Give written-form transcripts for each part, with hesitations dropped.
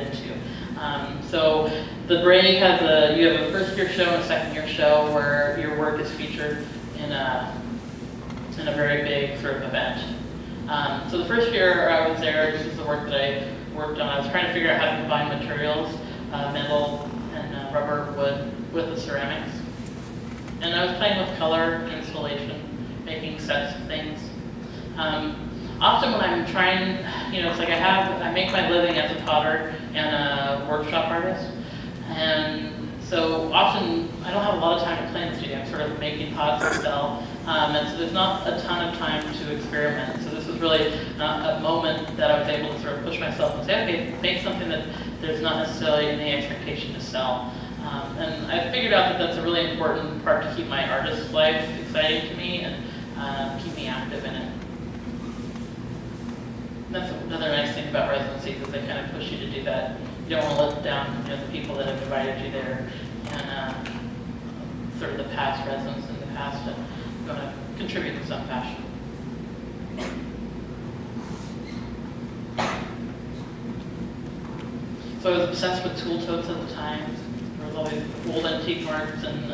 into. So the break has you have a first year show and a second year show where your work is featured in a very big sort of event. So the first year I was there, this is the work that I worked on. I was trying to figure out how to combine materials, metal and rubber, wood, with the ceramics. And I was playing with color, installation, making sets of things. Often when I'm trying, it's like I make my living as a potter and a workshop artist. And so often I don't have a lot of time to play in the studio. I'm sort of making pots to sell. And so there's not a ton of time to experiment. So this was really a moment that I was able to sort of push myself and say, okay, make something that there's not necessarily any expectation to sell. And I figured out that that's a really important part to keep my artist life exciting to me and keep me active in it. And that's another nice thing about residency, because they kind of push you to do that. You don't want to let down the people that have invited you there, and sort of the past residents in the past are going to contribute in some fashion. So I was obsessed with tool totes at the time. There was all these old antique markets in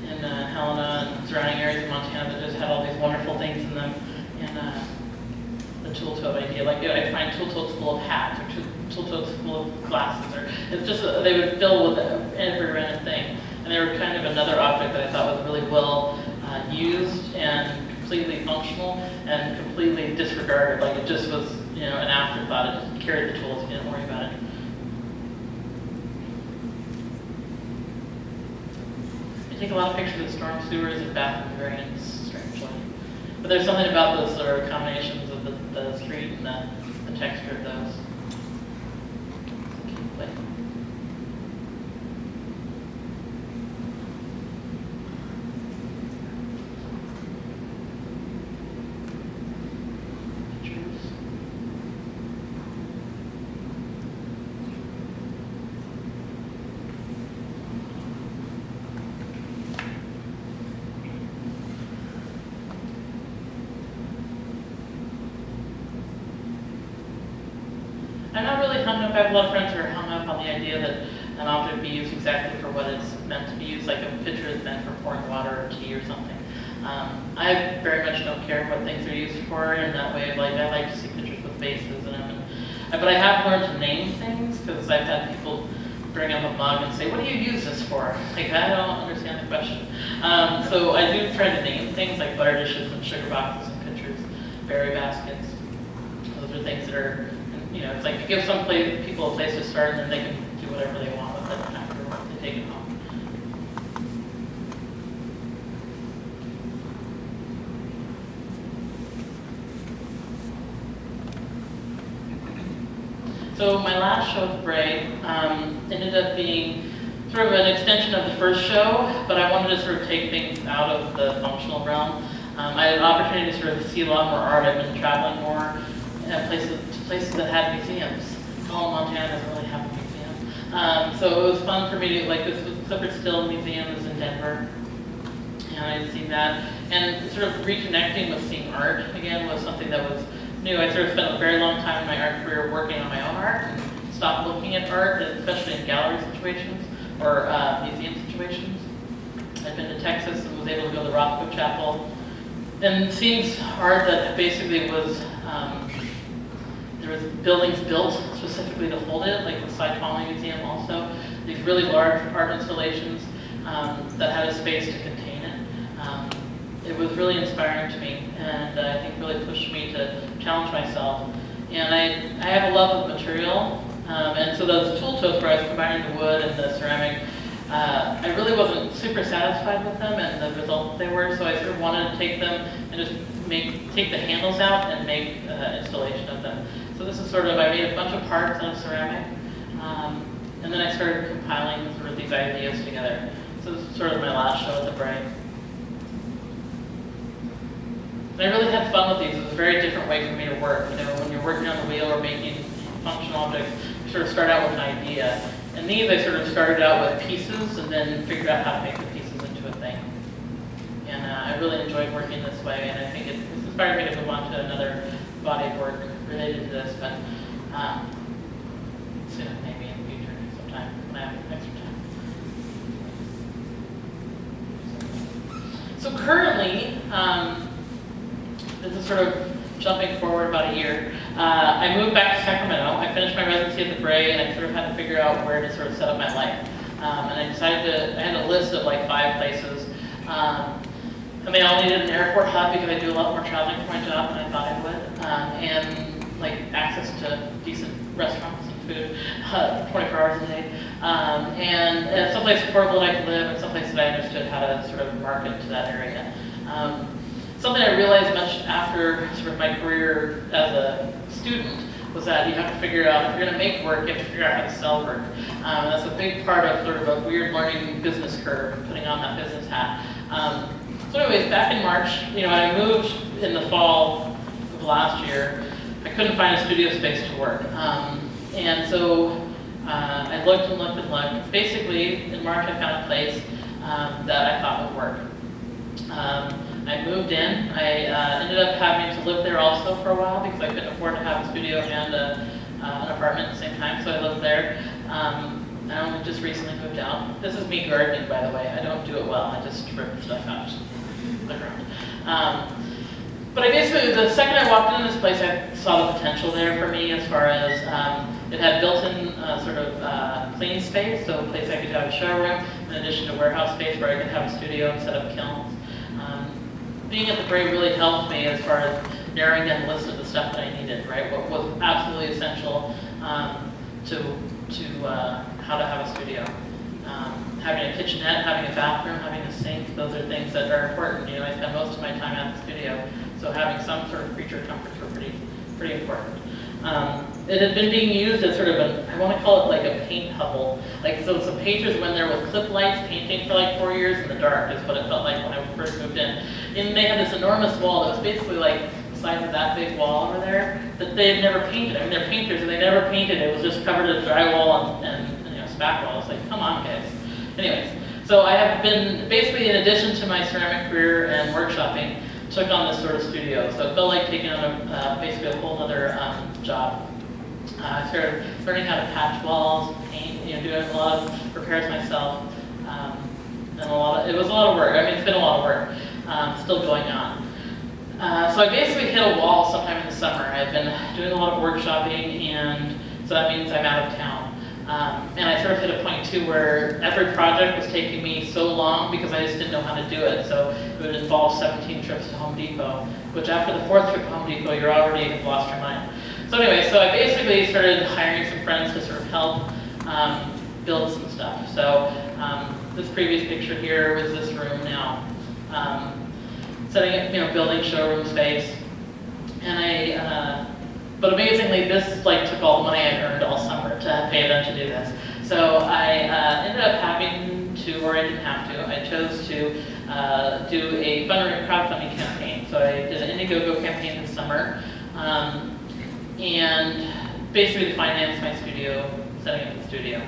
Helena and surrounding areas of Montana that just had all these wonderful things in them. And the tool tote idea, I'd find tool totes full of hats or tool totes full of glasses, or it's just they would fill with every random thing. And they were kind of another object that I thought was really well used and completely functional and completely disregarded. Like it just was, an afterthought. It just carried the tools. You didn't worry about it. I take a lot of pictures of storm sewers and bathroom drains, strangely. But there's something about those sort of combinations of the street and the texture of those. I'm not really hung up. I have a lot of friends who are hung up on the idea that an object be used exactly for what it's meant to be used, like a pitcher is meant for pouring water or tea or something. I very much don't care what things are used for in that way. I like to see pictures with faces in them. But I have learned to name things, because I've had people bring up a mug and say, what do you use this for? I don't understand the question. So I do try to name things like butter dishes and sugar boxes and pitchers, berry baskets. Those are things that are, it's like you give people a place to start, and then they can do whatever they want with it after they take it home. So my last show with Bray ended up being sort of an extension of the first show, but I wanted to sort of take things out of the functional realm. I had an opportunity to sort of see a lot more art. I've been traveling more places that had museums. All Montana doesn't really have a museum. So it was fun for me to, this was Clifford Still Museum is in Denver, and I'd seen that. And sort of reconnecting with seeing art again was something that was new. I sort of spent a very long time in my art career working on my own art, and stopped looking at art, especially in gallery situations or museum situations. I'd been to Texas and was able to go to the Rothko Chapel, and seeing art that basically was, there was buildings built specifically to hold it, like the Cy Twombly Museum also. These really large art installations that had a space to contain it. It was really inspiring to me, and I think really pushed me to challenge myself. And I have a love of material, and so those tool totes where I was combining the wood and the ceramic, I really wasn't super satisfied with them and the result they were, so I sort of wanted to take them and just take the handles out and make installation of them. So this is sort of, I made a bunch of parts out of ceramic, and then I started compiling sort of these ideas together. So this is sort of my last show at the Bray. And I really had fun with these. It was a very different way for me to work. When you're working on the wheel or making functional objects, you sort of start out with an idea. And these I sort of started out with pieces and then figured out how to make the pieces into a thing. And I really enjoyed working this way, and I think it's inspired me to move on to another body of work related to this. But So currently, this is sort of jumping forward about a year. I moved back to Sacramento. I finished my residency at the Bray, and I sort of had to figure out where to sort of set up my life. And I decided I had a list of like 5 places. And they all needed an airport hub because I do a lot more traveling for my job than I thought I would. And like access to decent restaurants and food 24 hours a day. And someplace affordable that I could live, and someplace that I understood how to sort of market to that area. Something I realized much after sort of my career as a student was that you have to figure out, if you're going to make work, you have to figure out how to sell work. And that's a big part of sort of a weird learning business curve, putting on that business hat. So anyways, back in March, when I moved in the fall of last year, I couldn't find a studio space to work. And so I looked and looked and looked. Basically, in March, I found a place that I thought would work. I moved in. I ended up having to live there also for a while because I couldn't afford to have a studio and an apartment at the same time, so I lived there. And I just recently moved out. This is me gardening, by the way. I don't do it well. I just rip stuff out, just look around. But I basically, the second I walked into this place, I saw the potential there for me as far as it had built-in sort of clean space, so a place I could have a showroom, in addition to warehouse space where I could have a studio and set up kilns. Being at the Bray really helped me as far as narrowing down the list of the stuff that I needed, right? What was absolutely essential to how to have a studio. Having a kitchenette, having a bathroom, having a sink, those are things that are important. I spend most of my time at the studio, so having some sort of creature comforts were pretty important. It had been being used as sort of I want to call it like a paint hovel. So some painters went there with clip lights painting for like 4 years in the dark is what it felt like when I first moved in. And they had this enormous wall that was basically like the size of that big wall over there that they had never painted. I mean, they're painters and they never painted. It was just covered in drywall and spackle. It's like, come on, guys. Anyways, so I have been basically, in addition to my ceramic career and workshopping, took on this sort of studio. So it felt like taking on basically a whole other job. I started learning how to patch walls, paint, doing a lot of repairs myself, and it was a lot of work. I mean, it's been a lot of work, still going on. So I basically hit a wall sometime in the summer. I've been doing a lot of workshopping, and so that means I'm out of town. And I sort of hit a point too where every project was taking me so long because I just didn't know how to do it. So it would involve 17 trips to Home Depot, which after the 4th trip to Home Depot, you're already lost your mind. So anyway, so I basically started hiring some friends to sort of help build some stuff. So this previous picture here was this room now. Setting up, building showroom space. And but amazingly, this took all the money I earned all summer to pay them to do this. So I ended up having to, or I didn't have to, I chose to do a crowdfunding campaign. So I did an Indiegogo campaign this summer, and basically to finance my studio, setting up the studio.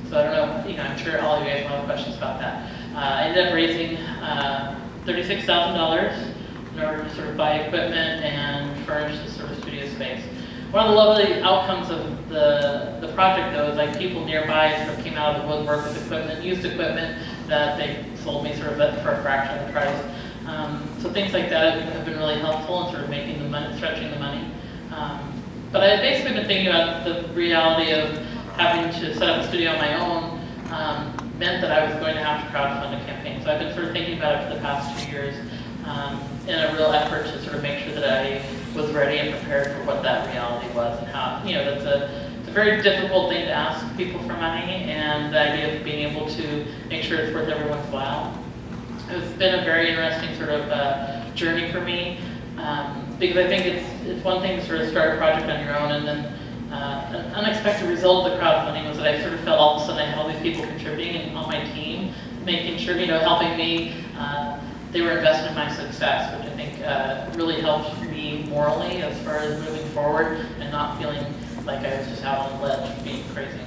So I don't know, I'm sure all of you guys will have questions about that. I ended up raising $36,000 in order to sort of buy equipment and furnish this sort of studio space. One of the lovely outcomes of the project, though, is people nearby sort of came out of the woodwork with equipment, used equipment that they sold me sort of for a fraction of the price. So things like that have been really helpful in sort of making the money, stretching the money. But I've basically been thinking about the reality of having to set up a studio on my own meant that I was going to have to crowdfund a campaign. So I've been sort of thinking about it for the past 2 years. In a real effort to sort of make sure that I was ready and prepared for what that reality was and how, that's it's a very difficult thing to ask people for money, and the idea of being able to make sure it's worth everyone's while. It's been a very interesting sort of journey for me, because I think it's one thing to sort of start a project on your own, and then an unexpected result of the crowdfunding was that I sort of felt all of a sudden I had all these people contributing on my team, making sure, helping me. They were invested in my success, which I think really helped me morally as far as moving forward and not feeling like I was just out on the ledge being crazy.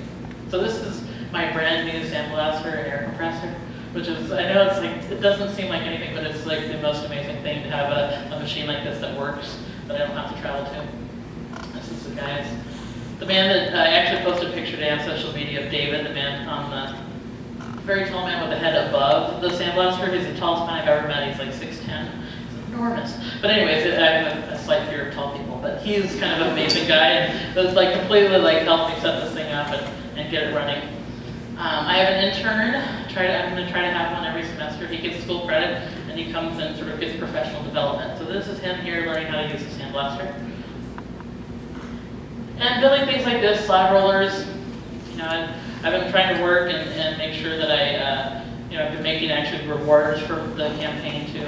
So this is my brand new sandblaster and air compressor, which is, I know it doesn't seem like anything, but it's like the most amazing thing to have a machine like this that works, that I don't have to travel to. This is the man that I actually posted a picture today on social media of David, the man on very tall man with a head above the sandblaster. He's the tallest man I've ever met. He's like 6'10". He's enormous. But anyways, I have a slight fear of tall people. But he's kind of an amazing guy, and was like completely like helped me set this thing up and get it running. I have an intern. I'm going to try to have one every semester. He gets school credit, and he comes and sort of gets professional development. So this is him here learning how to use the sandblaster. And building things like this, slab rollers. I've been trying to work and make sure that I've been making actually rewards for the campaign too.